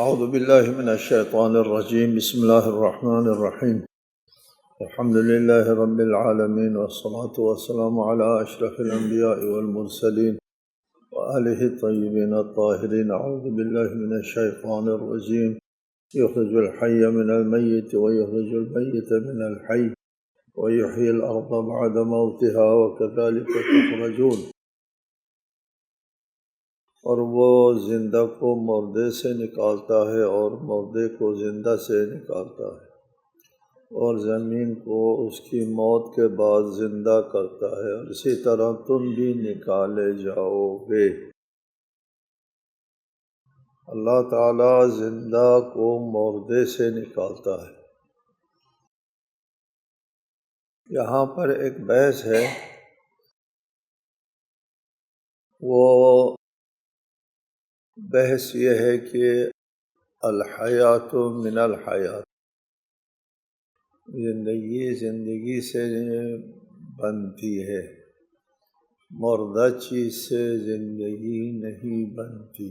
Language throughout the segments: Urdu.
اعوذ باللہ من الشیطان الرجیم بسم اللہ الرحمن الرحیم الحمد للہ رب العالمین والصلاة والسلام علی اشرف الانبیاء والمرسلین وآلہ الطیبین الطاہرین اعوذ باللہ من الشیطان الرجیم یخرج الحی من المیت ویخرج المیت من الحی ویحیی الارض بعد موتها وکذلک تخرجون۔ اور وہ زندہ کو مردے سے نکالتا ہے اور مردے کو زندہ سے نکالتا ہے، اور زمین کو اس کی موت کے بعد زندہ کرتا ہے، اور اسی طرح تم بھی نکالے جاؤ گے۔ اللہ تعالیٰ زندہ کو مردے سے نکالتا ہے۔ یہاں پر ایک بحث ہے، وہ بحث یہ ہے کہ الحیات من الحیات، زندگی سے بنتی ہے، مردہ چیز سے زندگی نہیں بنتی۔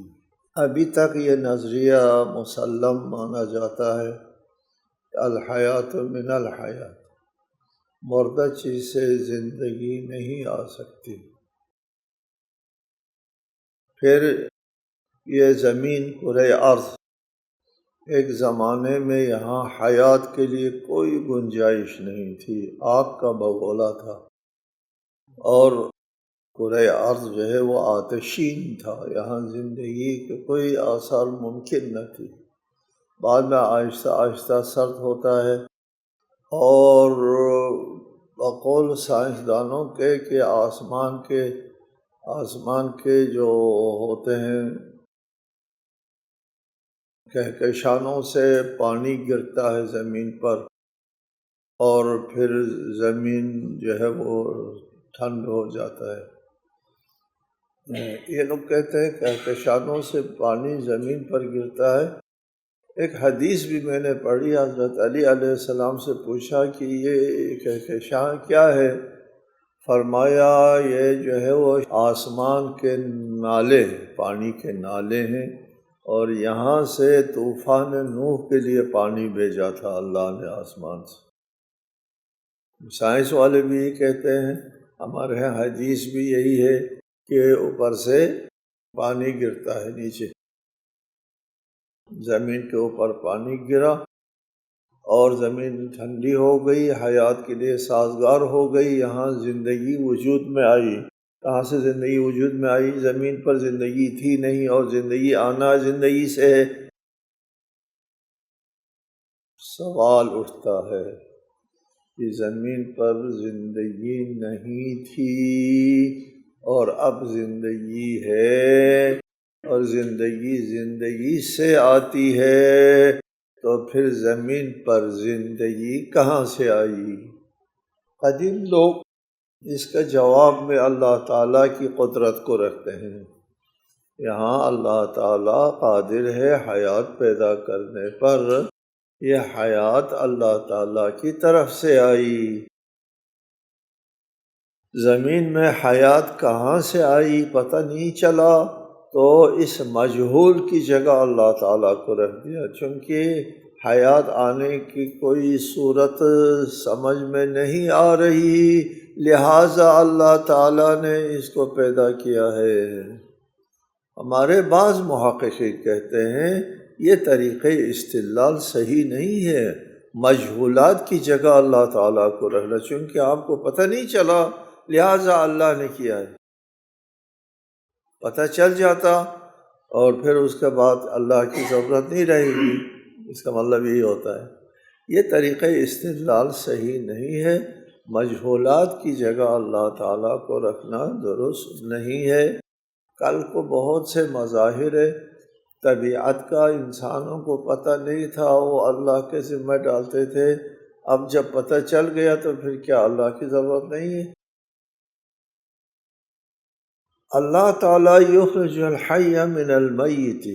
ابھی تک یہ نظریہ مسلم مانا جاتا ہے کہ الحیات من الحیات، مردہ چیز سے زندگی نہیں آ سکتی۔ پھر یہ زمین کرۂ ارض، ایک زمانے میں یہاں حیات کے لیے کوئی گنجائش نہیں تھی، آگ کا بگولا تھا، اور کرۂ ارض جو ہے وہ آتشین تھا، یہاں زندگی کے کوئی آثار ممکن نہ تھی۔ بعد میں آہستہ آہستہ سرد ہوتا ہے، اور بقول سائنسدانوں کے کہ آسمان کے جو ہوتے ہیں کہکشانوں سے پانی گرتا ہے زمین پر، اور پھر زمین جو ہے وہ ٹھنڈ ہو جاتا ہے۔ یہ لوگ کہتے ہیں کہکشانوں سے پانی زمین پر گرتا ہے۔ ایک حدیث بھی میں نے پڑھی، حضرت علی علیہ السلام سے پوچھا کہ یہ کہکشاں کیا ہے؟ فرمایا یہ جو ہے وہ آسمان کے نالے، پانی کے نالے ہیں، اور یہاں سے طوفان نوح کے لیے پانی بھیجا تھا اللہ نے آسمان سے۔ سائنس والے بھی یہ کہتے ہیں، ہمارے یہاں حدیث بھی یہی ہے کہ اوپر سے پانی گرتا ہے نیچے، زمین کے اوپر پانی گرا اور زمین ٹھنڈی ہو گئی، حیات کے لیے سازگار ہو گئی، یہاں زندگی وجود میں آئی۔ کہاں سے زندگی وجود میں آئی؟ زمین پر زندگی تھی نہیں، اور زندگی آنا زندگی سے ہے۔ سوال اٹھتا ہے کہ زمین پر زندگی نہیں تھی اور اب زندگی ہے، اور زندگی سے آتی ہے، تو پھر زمین پر زندگی کہاں سے آئی؟ قدیم لوگ اس کا جواب میں اللہ تعالیٰ کی قدرت کو رکھتے ہیں۔ یہاں اللہ تعالیٰ قادر ہے حیات پیدا کرنے پر، یہ حیات اللہ تعالیٰ کی طرف سے آئی۔ زمین میں حیات کہاں سے آئی پتہ نہیں چلا، تو اس مجہول کی جگہ اللہ تعالیٰ کو رکھ دیا، چونکہ حیات آنے کی کوئی صورت سمجھ میں نہیں آ رہی، لہٰذا اللہ تعالیٰ نے اس کو پیدا کیا ہے۔ ہمارے بعض محققین کہتے ہیں یہ طریقہ استدلال صحیح نہیں ہے، مجہولات کی جگہ اللہ تعالیٰ کو رکھنا، چونکہ آپ کو پتہ نہیں چلا لہٰذا اللہ نے کیا ہے۔ پتہ چل جاتا اور پھر اس کے بعد اللہ کی ضرورت نہیں رہے گی، اس کا مطلب یہی ہوتا ہے۔ یہ طریقہ استدلال صحیح نہیں ہے، مجہولات کی جگہ اللہ تعالیٰ کو رکھنا درست نہیں ہے۔ کل کو بہت سے مظاہر طبیعت کا انسانوں کو پتہ نہیں تھا، وہ اللہ کے ذمہ ڈالتے تھے، اب جب پتہ چل گیا تو پھر کیا اللہ کی ضرورت نہیں ہے؟ اللہ تعالیٰ یخرج الحی من المیت،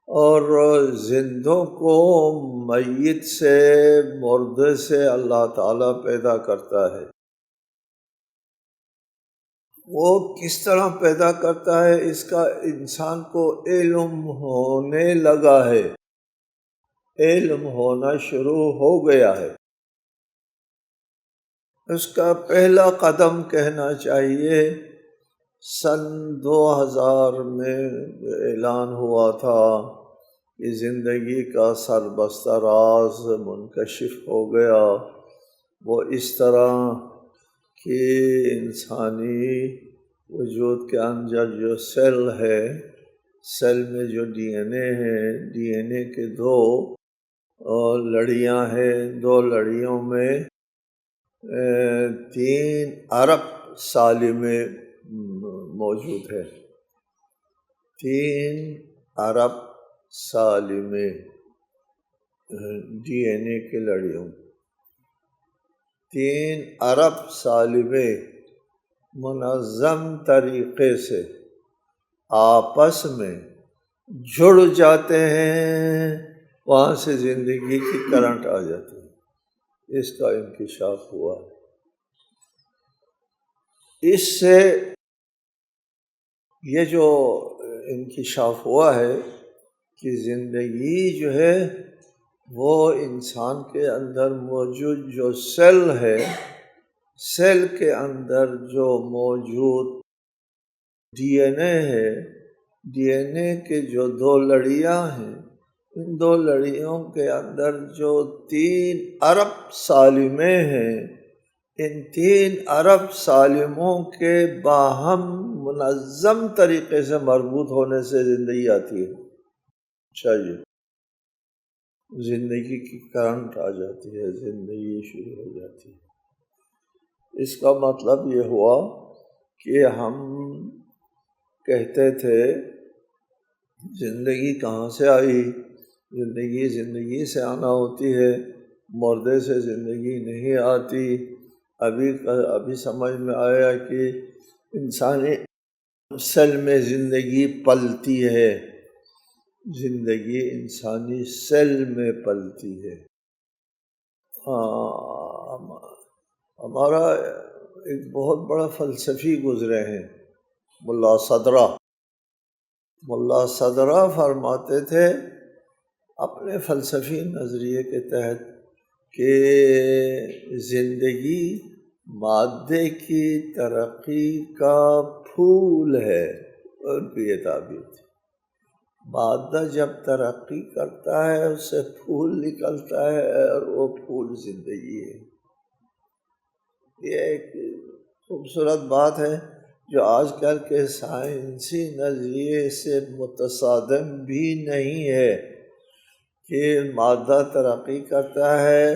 اور زندوں کو میت سے، مردے سے اللہ تعالیٰ پیدا کرتا ہے۔ وہ کس طرح پیدا کرتا ہے اس کا انسان کو علم ہونے لگا ہے، علم ہونا شروع ہو گیا ہے۔ اس کا پہلا قدم کہنا چاہیے، سن 2000 میں اعلان ہوا تھا کہ زندگی کا سربستہ راز منکشف ہو گیا۔ وہ اس طرح کہ انسانی وجود کے اندر جو سیل ہے، سیل میں جو ڈی این اے ہے، ڈی این اے کے دو لڑیاں ہیں، دو لڑیوں میں 3 ارب سالمے موجود ہے، 3 ارب سالمے ڈی این اے کے لڑیوں، 3 ارب سالمے منظم طریقے سے آپس میں جڑ جاتے ہیں، وہاں سے زندگی کی کرنٹ آ جاتی ہے۔ اس کا انکشاف ہوا ہے۔ اس سے یہ جو انکشاف ہوا ہے کہ زندگی جو ہے وہ انسان کے اندر موجود جو سیل ہے، سیل کے اندر جو موجود ڈی این اے ہے، ڈی این اے کے جو 2 لڑیاں ہیں، ان 2 لڑیوں کے اندر جو 3 ارب سالمے ہیں، ان 3 ارب سالموں کے باہم منظم طریقے سے مربوط ہونے سے زندگی آتی ہے۔ چاہیے زندگی کی کرنٹ آ جاتی ہے، زندگی شروع ہو جاتی ہے۔ اس کا مطلب یہ ہوا کہ ہم کہتے تھے زندگی کہاں سے آئی؟ زندگی سے آنا ہوتی ہے، مردے سے زندگی نہیں آتی۔ ابھی سمجھ میں آیا کہ انسانی سیل میں زندگی پلتی ہے، زندگی انسانی سیل میں پلتی ہے۔ ہمارا ایک بہت بڑا فلسفی گزرے ہیں، ملا صدرہ۔ ملا صدرہ فرماتے تھے اپنے فلسفی نظریے کے تحت کہ زندگی مادے کی ترقی کا پھول ہے۔ ان کی یہ تعبیر تھی، مادہ جب ترقی کرتا ہے اس سے پھول نکلتا ہے اور وہ پھول زندگی ہے۔ یہ ایک خوبصورت بات ہے جو آج کل کے سائنسی نظریے سے متصادم بھی نہیں ہے کہ مادہ ترقی کرتا ہے،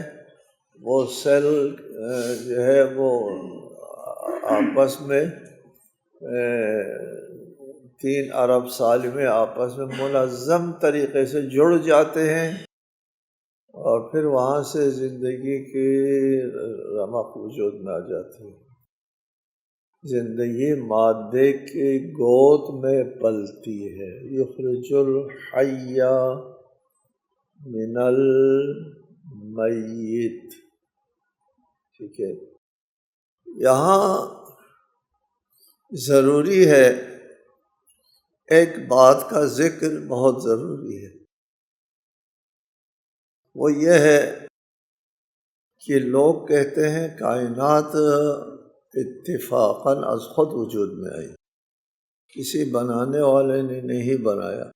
وہ سیل جو ہے وہ آپس میں 3 ارب سال میں آپس میں منظم طریقے سے جڑ جاتے ہیں، اور پھر وہاں سے زندگی کی رمق وجود میں آ جاتی ہے۔ زندگی مادے کی گود میں پلتی ہے۔ یخرج الحی من المیت۔ ٹھیک ہے، یہاں ضروری ہے، ایک بات کا ذکر بہت ضروری ہے، وہ یہ ہے کہ لوگ کہتے ہیں کائنات اتفاقاً از خود وجود میں آئی، کسی بنانے والے نے نہیں بنایا،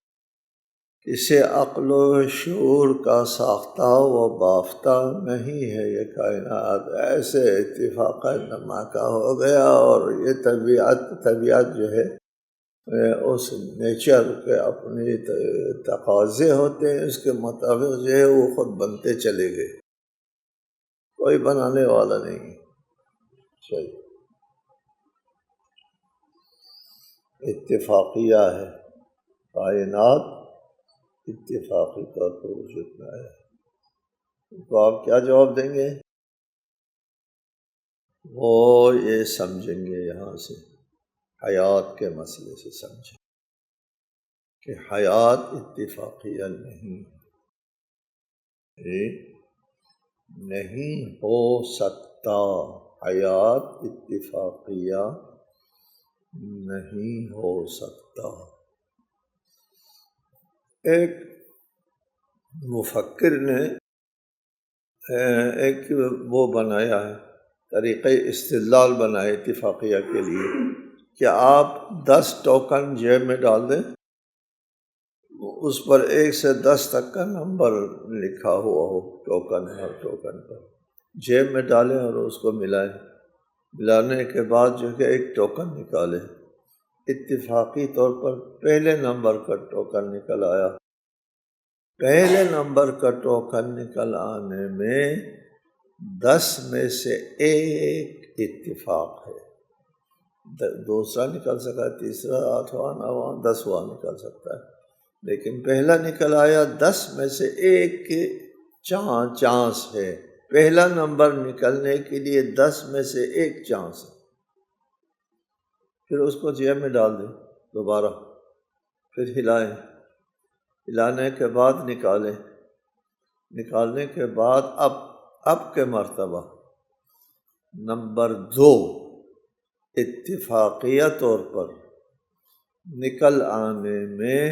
کسی عقل و شعور کا ساختہ و بافتہ نہیں ہے یہ کائنات، ایسے اتفاقاً دھماکہ ہو گیا، اور یہ طبیعت جو ہے اس نیچر کے اپنے تقاضے ہوتے ہیں، اس کے مطابق جو ہے وہ خود بنتے چلے گئے، کوئی بنانے والا نہیں۔ چلیے، اتفاقیہ ہے، کائنات اتفاقی طور پر وجود میں آیا ہے۔ تو آپ کیا جواب دیں گے؟ وہ یہ سمجھیں گے، یہاں سے حیات کے مسئلے سے سمجھیں کہ حیات اتفاقیہ نہیں ہو سکتا، حیات اتفاقیہ نہیں ہو سکتا۔ ایک مفکر نے ایک وہ بنایا ہے، طریقہ استدلال بنایا اتفاقیہ کے لیے کہ آپ 10 ٹوکن جیب میں ڈال دیں، اس پر 1 سے 10 تک کا نمبر لکھا ہوا ہو، ٹوکن ہر ٹوکن پر جیب میں ڈالیں اور اس کو ملائیں، ملانے کے بعد جو کہ ایک ٹوکن نکالے، اتفاقی طور پر پہلے نمبر کا ٹوکن نکل آیا۔ پہلے نمبر کا ٹوکن نکل آنے میں 10 میں سے 1 اتفاق ہے، دوسرا نکل سکتا ہے، تیسرا، 8واں، 9واں، 10واں نکل سکتا ہے، لیکن پہلا نکل آیا 10 میں سے 1 کے چانس ہے۔ پہلا نمبر نکلنے کے لیے 10 میں سے 1 چانس ہے۔ پھر اس کو جیب میں ڈال دیں دوبارہ، پھر ہلائیں، ہلانے کے بعد نکالیں، نکالنے کے بعد اب کے مرتبہ نمبر 2 اتفاقیہ طور پر نکل آنے میں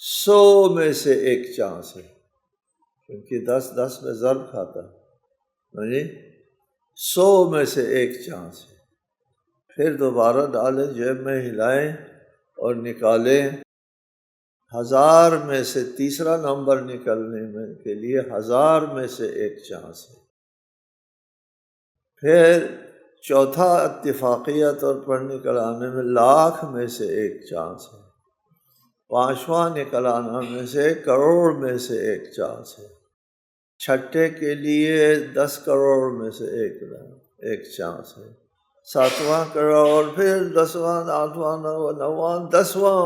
100 میں سے 1 چانس ہے، کیونکہ 10 میں ضرب کھاتا ہے، 100 میں سے 1 چانس ہے۔ پھر دوبارہ ڈالیں جیب میں، ہلائیں اور نکالیں، 1000 میں سے تیسرا نمبر نکلنے کے لیے 1000 میں سے 1 چانس ہے۔ پھر چوتھا اتفاقیہ طور پر نکل آنے میں 1,00,000 میں سے 1 چانس ہے۔ پانچواں نکل آنا میں سے کروڑ میں سے 1 چانس ہے۔ چھٹے کے لیے 10 کروڑ میں سے 1 چانس ہے۔ 7واں کروڑ، پھر 10واں، 8واں، 9واں، 10واں،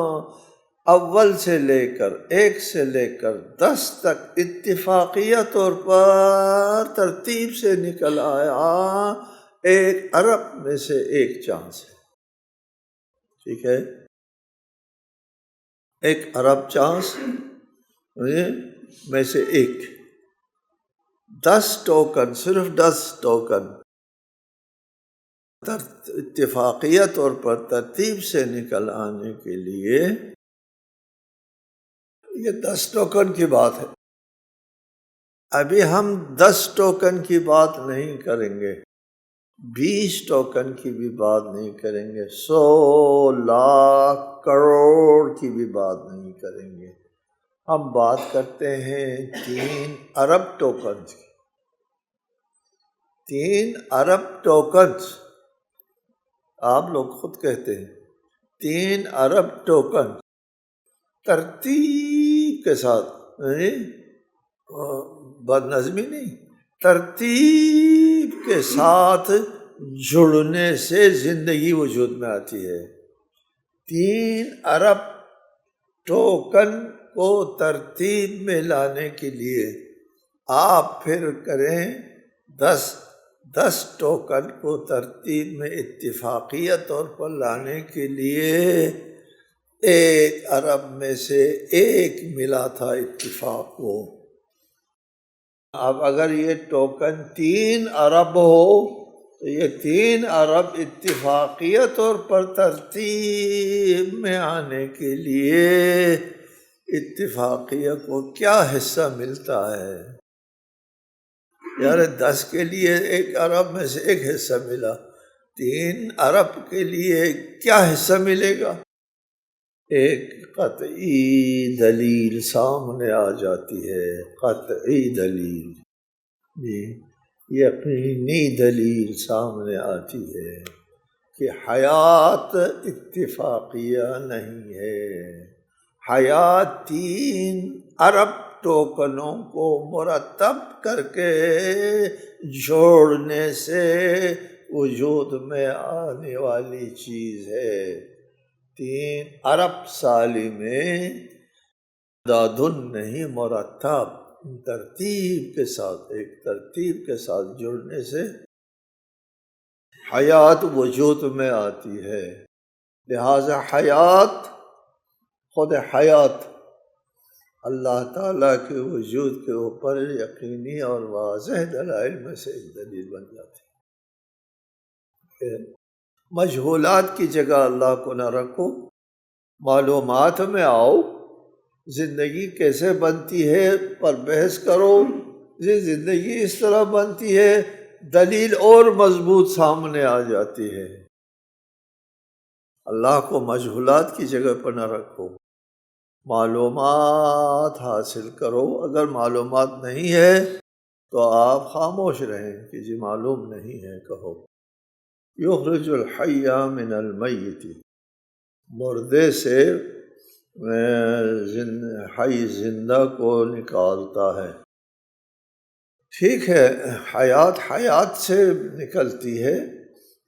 اول سے لے کر 1 سے لے کر 10 تک اتفاقیہ طور پر ترتیب سے نکل آیا 1 ارب میں سے 1 چانس ہے۔ ٹھیک ہے، 1 ارب چانس میں سے 1، 10 ٹوکن، صرف 10 ٹوکن اتفاقیہ طور پر ترتیب سے نکل آنے کے لیے، یہ 10 ٹوکن کی بات ہے۔ ابھی ہم 10 ٹوکن کی بات نہیں کریں گے، 20 ٹوکن کی بھی بات نہیں کریں گے، 100 لاکھ کروڑ کی بھی بات نہیں کریں گے، ہم بات کرتے ہیں 3 ارب ٹوکنز کی۔ 3 ارب ٹوکنز، آپ لوگ خود کہتے ہیں 3 ارب ٹوکن ترتیب کے ساتھ، بد نظمی نہیں، ترتیب کے ساتھ جڑنے سے زندگی وجود میں آتی ہے۔ 3 ارب ٹوکن کو ترتیب میں لانے کے لیے آپ پھر کریں 10 ٹوکن کو ترتیب میں اتفاقیہ طور پر لانے کے لیے 1 ارب میں سے 1 ملا تھا اتفاق کو۔ اب اگر یہ ٹوکن 3 ارب ہو تو یہ 3 ارب اتفاقیہ طور پر ترتیب میں آنے کے لیے اتفاقیہ کو کیا حصہ ملتا ہے؟ یار 10 کے لیے 1 ارب میں سے 1 حصہ ملا، 3 ارب کے لیے کیا حصہ ملے گا؟ ایک قطعی دلیل سامنے آ جاتی ہے، قطعی دلیل، یقینی دلیل سامنے آتی ہے کہ حیات اتفاقیہ نہیں ہے، حیات 3 ارب ٹوکنوں کو مرتب کر کے جوڑنے سے وجود میں آنے والی چیز ہے۔ 3 ارب سالی میں تعداد نہیں، مرتب ترتیب کے ساتھ، ایک ترتیب کے ساتھ جڑنے سے حیات وجود میں آتی ہے۔ لہذا حیات، خود حیات اللہ تعالیٰ کے وجود کے اوپر یقینی اور واضح دلائل میں سے ایک دلیل بن جاتی ہے۔ مجہولات کی جگہ اللہ کو نہ رکھو، معلومات میں آؤ، زندگی کیسے بنتی ہے پر بحث کرو، یہ زندگی اس طرح بنتی ہے، دلیل اور مضبوط سامنے آ جاتی ہے۔ اللہ کو مجہولات کی جگہ پر نہ رکھو، معلومات حاصل کرو۔ اگر معلومات نہیں ہے تو آپ خاموش رہیں کہ جی معلوم نہیں ہے، کہو۔ یخرج الحی من المیت، مردے سے حی زندہ کو نکالتا ہے۔ ٹھیک ہے، حیات سے نکلتی ہے،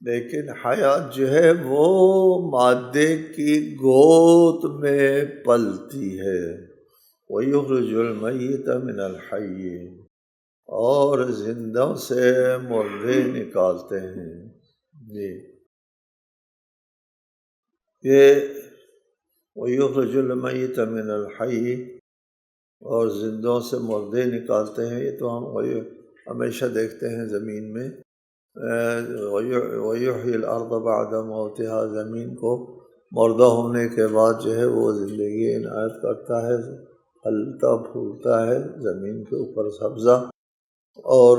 لیکن حیات جو ہے وہ مادے کی گود میں پلتی ہے۔ وَيُخْرِجُ الْمَيِّتَ مِنَ الْحَيِّ، اور زندوں سے مردے نکالتے ہیں۔ جی، یہ وَيُخْرِجُ الْمَيِّتَ مِنَ الْحَيِّ، اور زندوں سے مردے نکالتے ہیں۔ یہ تو ہم ہمیشہ دیکھتے ہیں زمین میں، وَيُحْيِي الْأَرْضَ بَعْدَ مَوْتِهَا، زمین کو مردہ ہونے کے بعد جو ہے وہ زندگی عنایت کرتا ہے، پھلتا پھولتا ہے زمین کے اوپر سبزہ، اور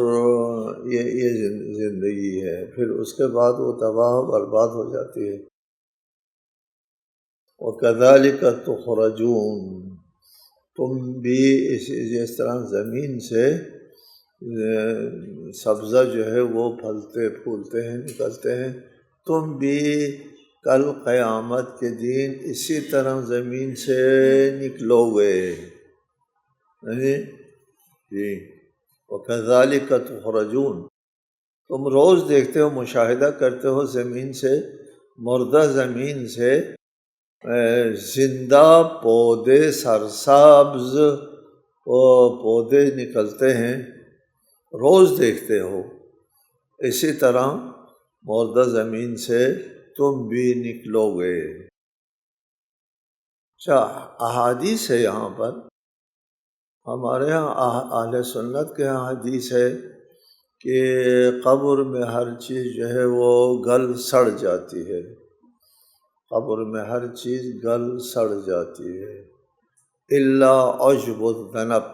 یہ زندگی ہے۔ پھر اس کے بعد وہ تباہ و برباد ہو جاتی ہے۔ وَكَذَلِكَ تُخْرَجُونَ، تم بھی جس طرح زمین سے سبزہ جو ہے وہ پھلتے پھولتے ہیں، نکلتے ہیں، تم بھی کل قیامت کے دن اسی طرح زمین سے نکلو گے۔ جی، وَكَذَلِكَ تُخْرَجُونَ، تم روز دیکھتے ہو، مشاہدہ کرتے ہو، زمین سے، مردہ زمین سے زندہ پودے، سرسبز پودے نکلتے ہیں، روز دیکھتے ہو۔ اسی طرح مردہ زمین سے تم بھی نکلو گے۔ اچھا، احادیث ہے یہاں پر، ہمارے ہاں اہل سنت کے ہاں حدیث ہے کہ قبر میں ہر چیز جو ہے وہ گل سڑ جاتی ہے، قبر میں ہر چیز گل سڑ جاتی ہے، الا عشب الذنب،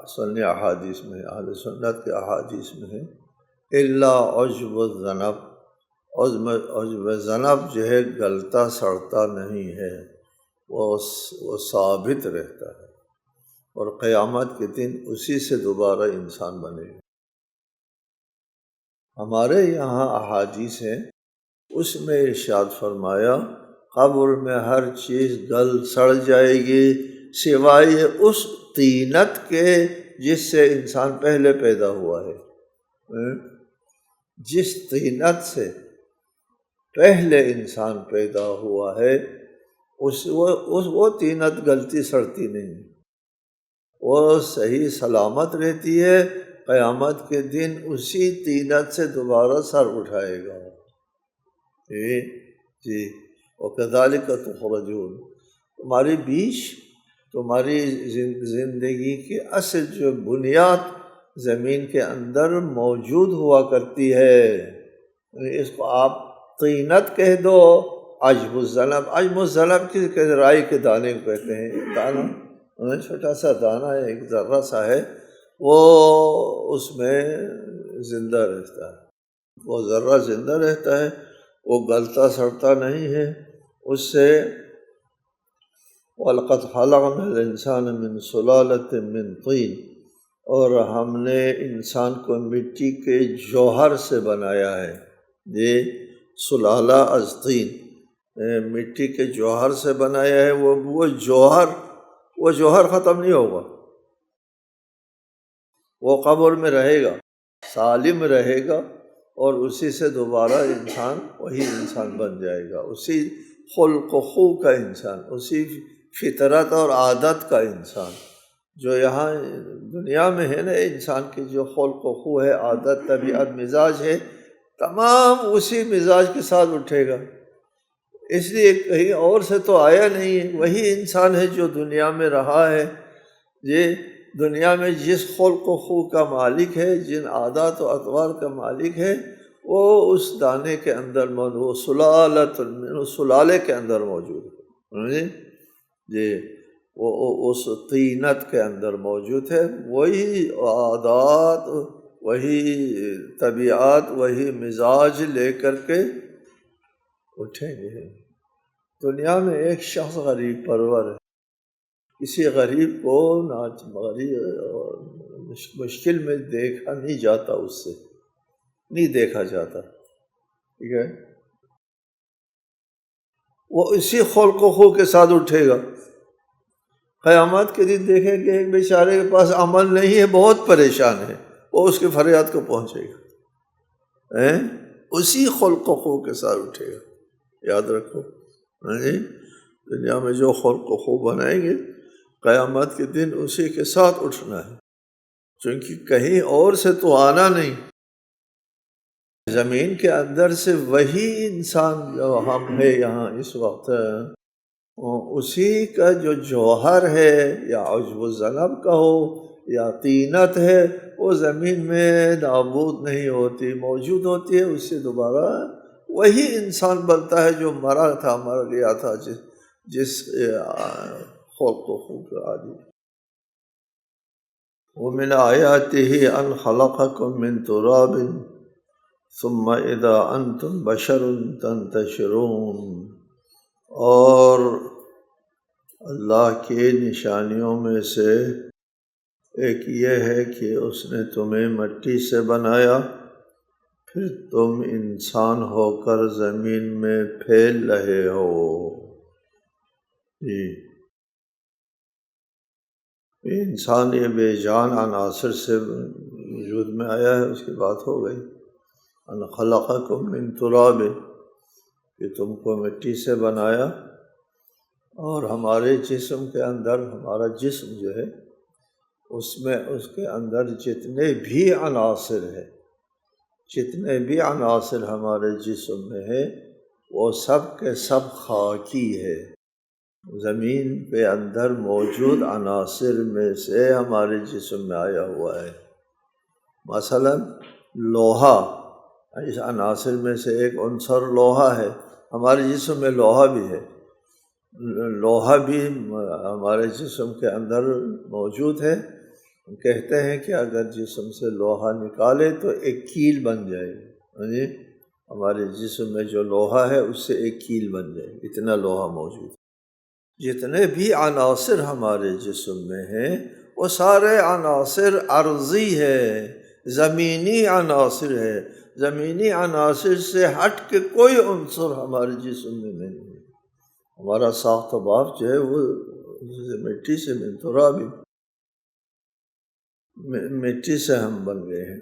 سنی احادیث میں، اہل سنت کے احادیث میں ہے، الا عشب الذنب، عشب ذنب جو ہے گلتا سڑتا نہیں ہے، وہ ثابت رہتا ہے، اور قیامت کے دن اسی سے دوبارہ انسان بنے گا۔ ہمارے یہاں احادیث ہیں، اس میں ارشاد فرمایا قبر میں ہر چیز گل سڑ جائے گی سوائے اس طینت کے جس سے انسان پہلے پیدا ہوا ہے۔ جس طینت سے پہلے انسان پیدا ہوا ہے وہ طینت گلتی سڑتی نہیں، وہ صحیح سلامت رہتی ہے، قیامت کے دن اسی طینت سے دوبارہ سر اٹھائے گا۔ جی، وَكَذَلِكَ تُخْرَجُونَ، تمہاری بیچ، تمہاری زندگی کی اصل جو بنیاد زمین کے اندر موجود ہوا کرتی ہے، اس کو آپ طینت کہہ دو، عجب الذنب، عجب الذنب کی رائی کے دانے کو کہتے ہیں، دانہ چھوٹا سا دانہ ہے، ایک ذرہ سا ہے، وہ اس میں زندہ رہتا ہے، وہ ذرہ زندہ رہتا ہے، وہ گلتا سڑتا نہیں ہے، اس سے وَلَقَدْ خَلَقْنَا الْإِنسَانَ مِنْ صُلَالَةٍ مِّن طِينٍ، اور ہم نے انسان کو مٹی کے جوہر سے بنایا ہے۔ یہ سلالہ از طین، مٹی کے جوہر سے بنایا ہے، وہ جوہر ختم نہیں ہوگا، وہ قبر میں رہے گا، سالم رہے گا، اور اسی سے دوبارہ انسان وہی انسان بن جائے گا، اسی خلق و خو کا انسان، اسی فطرت اور عادت کا انسان جو یہاں دنیا میں ہے نا، انسان کی جو خلق و خو ہے، عادت، طبیعت، مزاج ہے، تمام اسی مزاج کے ساتھ اٹھے گا، اس لیے کہیں اور سے تو آیا نہیں ہے، وہی انسان ہے جو دنیا میں رہا ہے۔ یہ دنیا میں جس خلق و خو کا مالک ہے، جن عادات و اطوار کا مالک ہے، وہ اس دانے کے اندر موجود، وہ سلالۃ من، اس سلالے کے اندر موجود ہے جی، وہ اس طینت کے اندر موجود ہے، وہی عادات، وہی طبیعت، وہی مزاج لے کر کے اٹھیں گے۔ دنیا میں ایک شخص غریب پرور ہے، کسی غریب کو مشکل میں دیکھا نہیں جاتا، اس سے نہیں دیکھا جاتا، ٹھیک ہے، وہ اسی خلق و خو کے ساتھ اٹھے گا۔ قیامت کے دن دیکھیں کہ ایک بیچارے کے پاس عمل نہیں ہے، بہت پریشان ہے، وہ اس کی فریاد کو پہنچے گا، اسی خلق و خو کے ساتھ اٹھے گا، یاد رکھو۔ دنیا میں جو خلق و خو بنائیں گے، قیامت کے دن اسی کے ساتھ اٹھنا ہے، چونکہ کہیں اور سے تو آنا نہیں۔ زمین کے اندر سے وہی انسان جو ہم ہے یہاں اس وقت، اسی کا جو جوہر ہے، یا عجب الذنب کا ہو یا طینت ہے، وہ زمین میں نابود نہیں ہوتی، موجود ہوتی ہے، اس سے دوبارہ وہی انسان بنتا ہے جو مرا تھا، مر گیا تھا، جس خلق و خو کا عادی۔ وَمِنْ آيَاتِهِ أَنْ خَلَقَكُم مِّن تُرَابٍ ثُمَّ إِذَا أَنْتُمْ بَشَرٌ تَنْتَشِرُونَ، اور اللہ کی نشانیوں میں سے ایک یہ ہے کہ اس نے تمہیں مٹی سے بنایا، پھر تم انسان ہو کر زمین میں پھیل رہے ہو جی۔ انسان یہ بے جان عناصر سے وجود میں آیا ہے، اس کی بات ہو گئی۔ ان خلقکم من تراب، کہ تم کو مٹی سے بنایا، اور ہمارے جسم کے اندر، ہمارا جسم جو ہے اس میں، اس کے اندر جتنے بھی عناصر ہیں، جتنے بھی عناصر ہمارے جسم میں ہے، وہ سب کے سب خاکی ہے۔ زمین کے اندر موجود عناصر میں سے ہمارے جسم میں آیا ہوا ہے۔ مثلا لوہا، اس عناصر میں سے ایک عنصر لوہا ہے، ہمارے جسم میں لوہا بھی ہے، لوہا بھی ہمارے جسم کے اندر موجود ہے۔ ہم کہتے ہیں کہ اگر جسم سے لوہا نکالے تو ایک کیل بن جائے گی، ہمارے جسم میں جو لوہا ہے اس سے ایک کیل بن جائے گی، اتنا لوہا موجود ہے۔ جتنے بھی عناصر ہمارے جسم میں ہیں وہ سارے عناصر عرضی ہے، زمینی عناصر ہے، زمینی عناصر سے ہٹ کے کوئی عنصر ہمارے جسم میں نہیں ہے۔ ہمارا ساخت و بافت جو ہے وہ مٹی سے، من تراب، مٹی سے ہم بن گئے ہیں۔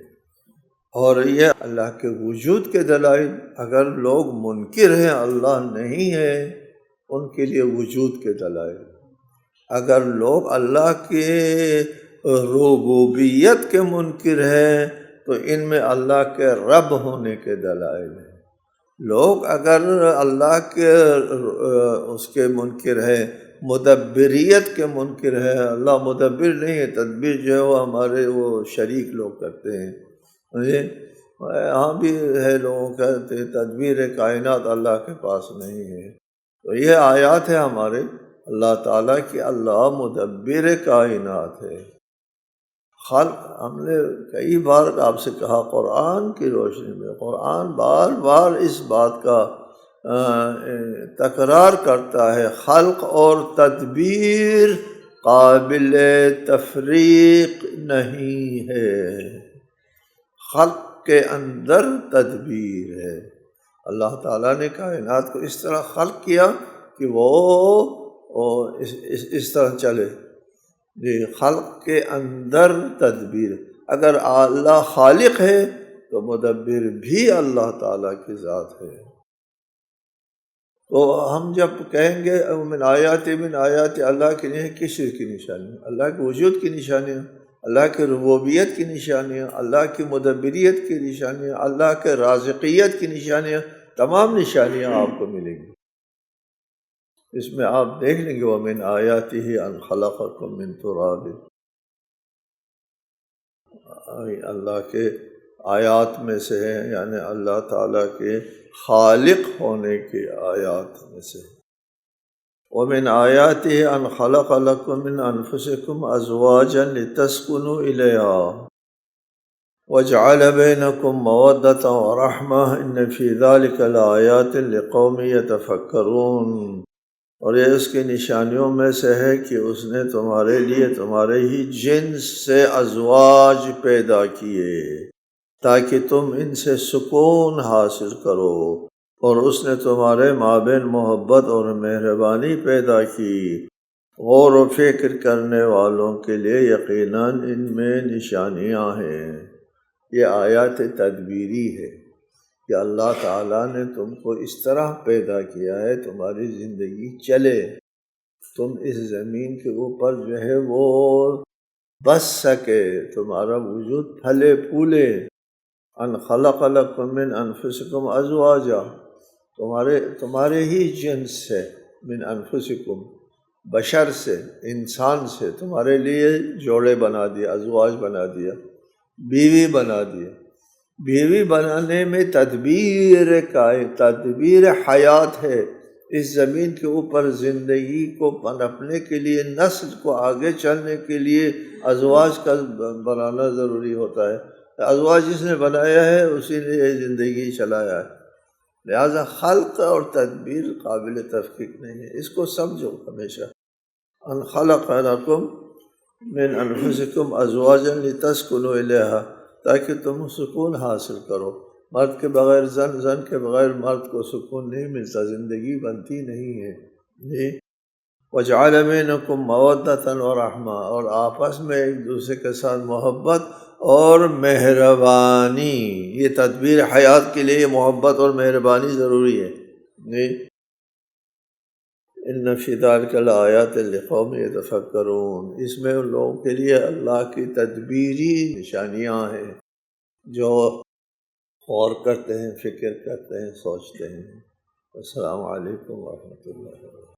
اور یہ اللہ کے وجود کے دلائل، اگر لوگ منکر ہیں اللہ نہیں ہے، ان کے لیے وجود کے دلائل، اگر لوگ اللہ کے ربوبیت کے منکر ہیں تو ان میں اللہ کے رب ہونے کے دلائل ہیں۔ لوگ اگر اللہ کے اس کے منکر ہے، مدبریت کے منکر ہے، اللہ مدبر نہیں ہے، تدبیر جو ہے وہ ہمارے وہ شریک لوگ کرتے ہیں، یہاں بھی ہے لوگوں کہتے تدبیر کائنات اللہ کے پاس نہیں ہے۔ تو یہ آیات ہے ہمارے اللہ تعالیٰ کی، اللہ مدبر کائنات ہے۔ خلق، ہم نے کئی بار آپ سے کہا، قرآن کی روشنی میں، قرآن بار بار اس بات کا تکرار کرتا ہے، خلق اور تدبیر قابل تفریق نہیں ہے، خلق کے اندر تدبیر ہے۔ اللہ تعالیٰ نے کائنات کو اس طرح خلق کیا کہ وہ اس طرح چلے، خلق کے اندر تدبیر۔ اگر اللہ خالق ہے تو مدبر بھی اللہ تعالیٰ کی ذات ہے۔ تو ہم جب کہیں گے من آیات اللہ کی نہیں، کس چیز کی نشانی؟ اللہ کے وجود کی نشانیاں، اللہ کی ربوبیت کی نشانیاں، اللہ کی مدبریت کی نشانیاں، اللہ کے رازقیت کی نشانیاں، تمام نشانیاں آپ کو ملیں گی۔ اس میں آپ دیکھ لیں گے وَمِنْ آيَاتِهِ أَنْ خَلَقَكُم مِّن تُرَابٍ، اللہ کے آیات میں سے ہے، یعنی اللہ تعالیٰ کے خالق ہونے کی آیات میں سے۔ وَمِنْ آيَاتِهِ أَنْ خَلَقَ لَكُم مِّنْ أَنفُسِكُمْ أَزْوَاجًا لِتَسْكُنُوا إِلَيْهَا وَجَعَلَ بَيْنَكُم مَّوَدَّةً وَرَحْمَةً إِنَّ فِي ذَلِكَ لَآيَاتٍ لِقَوْمٍ يَتَفَكَّرُونَ۔ اور یہ اس کی نشانیوں میں سے ہے کہ اس نے تمہارے لیے تمہارے ہی جنس سے ازواج پیدا کیے تاکہ تم ان سے سکون حاصل کرو، اور اس نے تمہارے مابین محبت اور مہربانی پیدا کی۔ غور و فکر کرنے والوں کے لیے یقیناً ان میں نشانیاں ہیں۔ یہ آیات تدبیری ہے کہ اللہ تعالیٰ نے تم کو اس طرح پیدا کیا ہے تمہاری زندگی چلے، تم اس زمین کے اوپر جو ہے وہ بس سکے، تمہارا وجود پھلے پھولے۔ ان خلق لکم من انفسکم ازواجا، تمہارے ہی جنس سے، من انفسکم بشر سے، انسان سے تمہارے لیے جوڑے بنا دیا، ازواج بنا دیا، بیوی بنا دیا۔ بیوی بنانے میں تدبیر حیات ہے۔ اس زمین کے اوپر زندگی کو پنپنے کے لیے، نسل کو آگے چلنے کے لیے ازواج کا بنانا ضروری ہوتا ہے۔ ازواج جس نے بنایا ہے اسی نے یہ زندگی چلایا ہے، لہذا خلق اور تدبیر قابل تفکیک نہیں ہے، اس کو سمجھو ہمیشہ۔ ان خلق لکم من انفسکم ازواجا لتسکنوا الیہا، تاکہ تم سکون حاصل کرو۔ مرد کے بغیر زن، زن کے بغیر مرد کو سکون نہیں ملتا، زندگی بنتی نہیں ہے جی۔ وَجَعَلَ بَيْنَكُم مَّوَدَّةً وَرَحْمَةً، اور آپس میں ایک دوسرے کے ساتھ محبت اور مہربانی۔ یہ تدبیر حیات کے لیے محبت اور مہربانی ضروری ہے جی۔ ان فی ذلک لآیات لقوم یتفکرون، اس میں ان لوگوں کے لیے اللہ کی تدبیری نشانیاں ہیں جو غور کرتے ہیں، فکر کرتے ہیں، سوچتے ہیں۔ السلام علیکم ورحمۃ اللہ وبرکاتہ۔